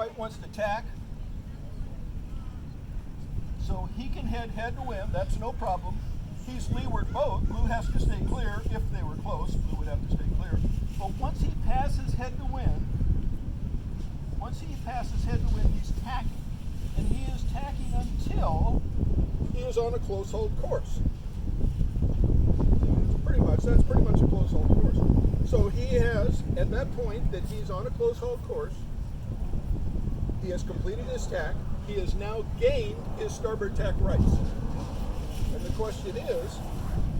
white wants to tack, so he can head to wind. That's no problem. He's leeward boat. Blue has to stay clear. If they were close, blue would have to stay clear. But once he passes head to wind, he's tacking. And he is tacking until he is on a close hold course. That's pretty much a close hold course. So he has, at that point that he's on a close hold course, he has completed his tack. He has now gained his starboard tack rights. And the question is,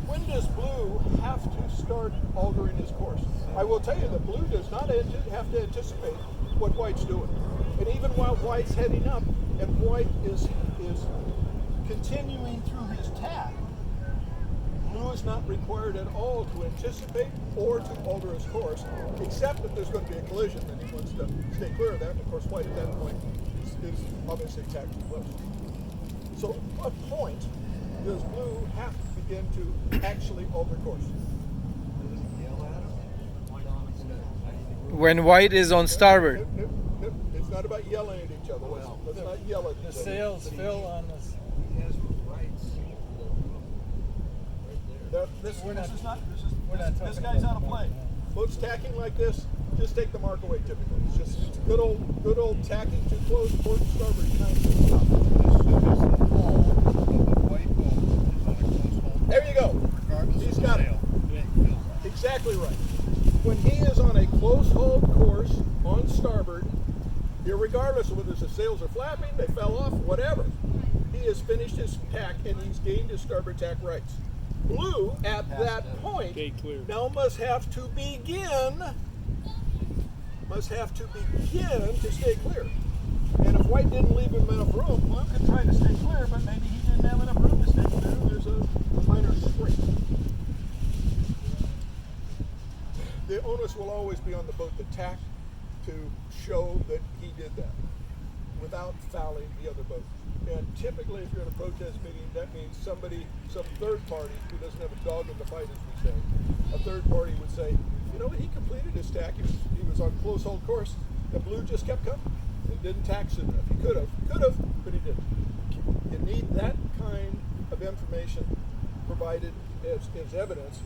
when does blue have to start altering his course? I will tell you that blue does not have to anticipate what white's doing. And even while white's heading up and white is continuing through his tack, blue is not required at all to anticipate or to alter his course, except that there's going to be a collision and he wants to stay clear of that. And of course, white at that point is obviously tacked too close. So at what point does blue have to begin to actually alter course? When white is on starboard. Nope. It's not about yelling at each other. Let's not yell at each other. The sails fill on this. This guy's out of play. Boats tacking like this, just take the mark away typically. It's good old tacking too close, port and starboard kind of stuff. There you go. He's got it. Exactly right. When he is on a close hold course on starboard, irregardless of whether the sails are flapping, they fell off, whatever, he has finished his tack and he's gained his starboard tack rights. Blue, at that point, now must have to begin to stay clear. And if white didn't leave him enough room, blue could try to stay clear, but maybe he didn't have enough room to stay clear. There's a minor scrape. The onus will always be on the boat to tack to show that he did that without fouling the other boat. And typically, if you're in a protest meeting, that means some third party who doesn't have a dog in the fight, as we say, a third party would say, you know what, he completed his tack, he was on close hold course, and blue just kept coming and didn't tack soon enough. He could have, but he didn't. You need that kind of information provided as evidence.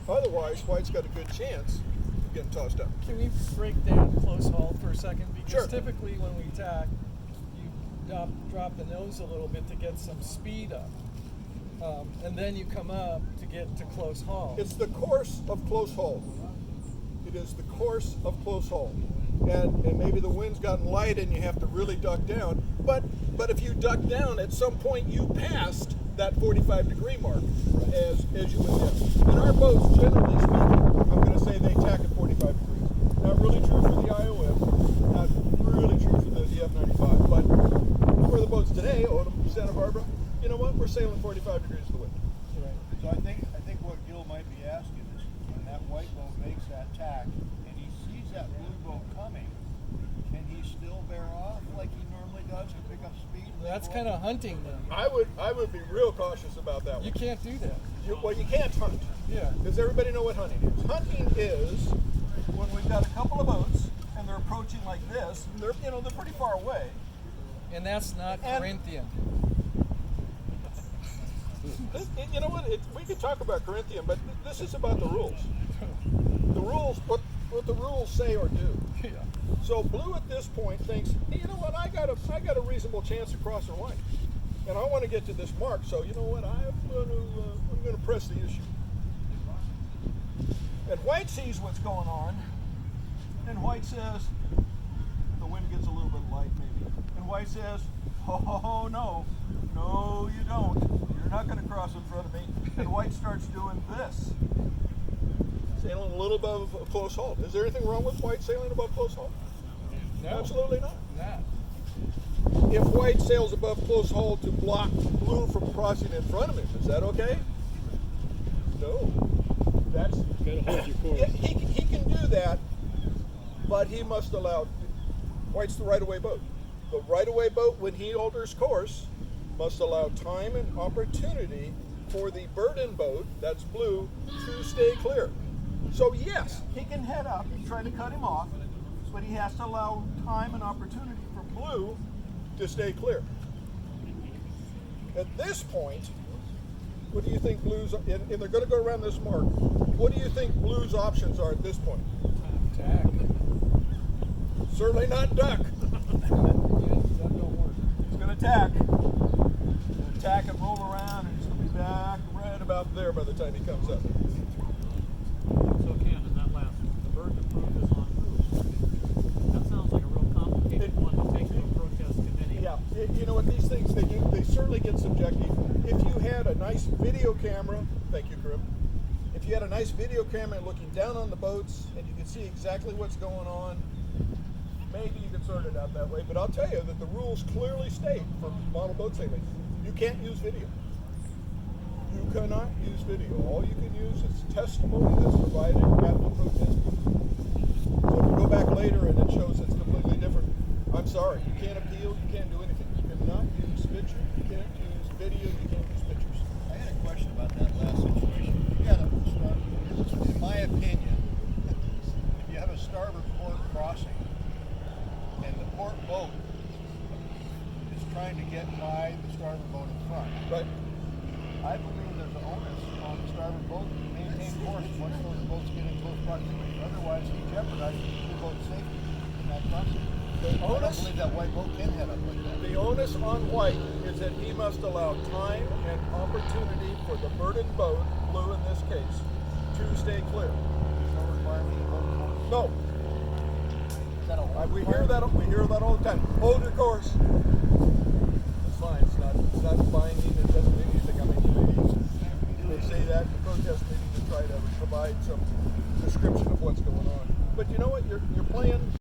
Otherwise, white's got a good chance of getting tossed up. Can we break down close haul for a second? Because Sure. typically when we tack, drop the nose a little bit to get some speed up. And then you come up to get to close haul. It's the course of close haul. It is the course of close haul. And maybe the wind's gotten light and you have to really duck down. But if you duck down, at some point you passed that 45-degree mark as you went down. And our boats, generally speaking, I'm going to say they tack at 45 degrees. Not really true for the IOM, not really true for the F-95, but for the boats today, Odom, Santa Barbara, you know what? We're sailing 45 degrees to the wind. Right. So I think what Gil might be asking is when that white boat makes that tack and he sees that blue boat coming, can he still bear off like he normally does to pick up speed? That's kind of hunting then. I would be real cautious about that one. You can't do that. You can't hunt. Yeah. Does everybody know what hunting is? Hunting is when we've got a couple of boats and they're approaching like this, and they're pretty far away. And that's not Corinthian. You know what? We could talk about Corinthian, but this is about the rules. The rules, what the rules say or do. Yeah. So blue at this point thinks, hey, you know what? I got a reasonable chance of crossing white, and I want to get to this mark. So you know what? I'm going to press the issue. And white sees what's going on, and white says, the wind gets a little bit light maybe, and white says, oh no, you don't. You're not going to cross in front of me. And white starts doing this. Sailing a little above a close hold. Is there anything wrong with white sailing above close hold? No. Absolutely not. Not. If white sails above close hold to block blue from crossing in front of him, is that okay? No. That's gotta hold your course. Yeah, he can do that, but he must allow. White's the right-of-way boat. The right-of-way boat, when he alters course, must allow time and opportunity for the burden boat, that's blue, to stay clear. So yes, he can head up and try to cut him off, but he has to allow time and opportunity for blue to stay clear. At this point, what do you think blue's, and they're going to go around this mark, what do you think blue's options are at this point? Tack. Certainly not duck. That don't work. He's going to tack. He'll tack and roll around, and he's going to be back right about there by the time he comes up. So Ken, in that last one, the burden of proof is on who? That sounds like a real complicated one to take to a protest committee. Yeah, you know what, these things, they certainly get subjective. If you had a nice video camera, thank you, Grim. If you had a nice video camera looking down on the boats and you could see exactly what's going on, maybe you could sort it out that way. But I'll tell you that the rules clearly state for model boat sailing, you can't use video. You cannot use video. All you can use is testimony that's provided at the protest. So if you go back later and it shows it's completely different, I'm sorry, you can't appeal, you can't do anything. You cannot use picture, you can't use video, you can't use pictures. I had a question about that last situation. You got in my opinion, if you have a starboard port crossing and the port boat is trying to get by the starboard boat in front, Right? I believe there's an onus on the starboard boat to maintain course once those boats get in close proximity. Otherwise, you jeopardize the boat's safety in that crossing. The I don't onus, believe that white boat can head up like that. the onus on White is that he must allow time and opportunity for the burdened boat, blue in this case, to stay clear. There's no requirement to hold course. No, Is that a we hear that all the time. Hold your course. It's fine. It's not binding. It doesn't mean anything. I mean, they say that in the protest meeting to try to provide some description of what's going on. But you know what? You're playing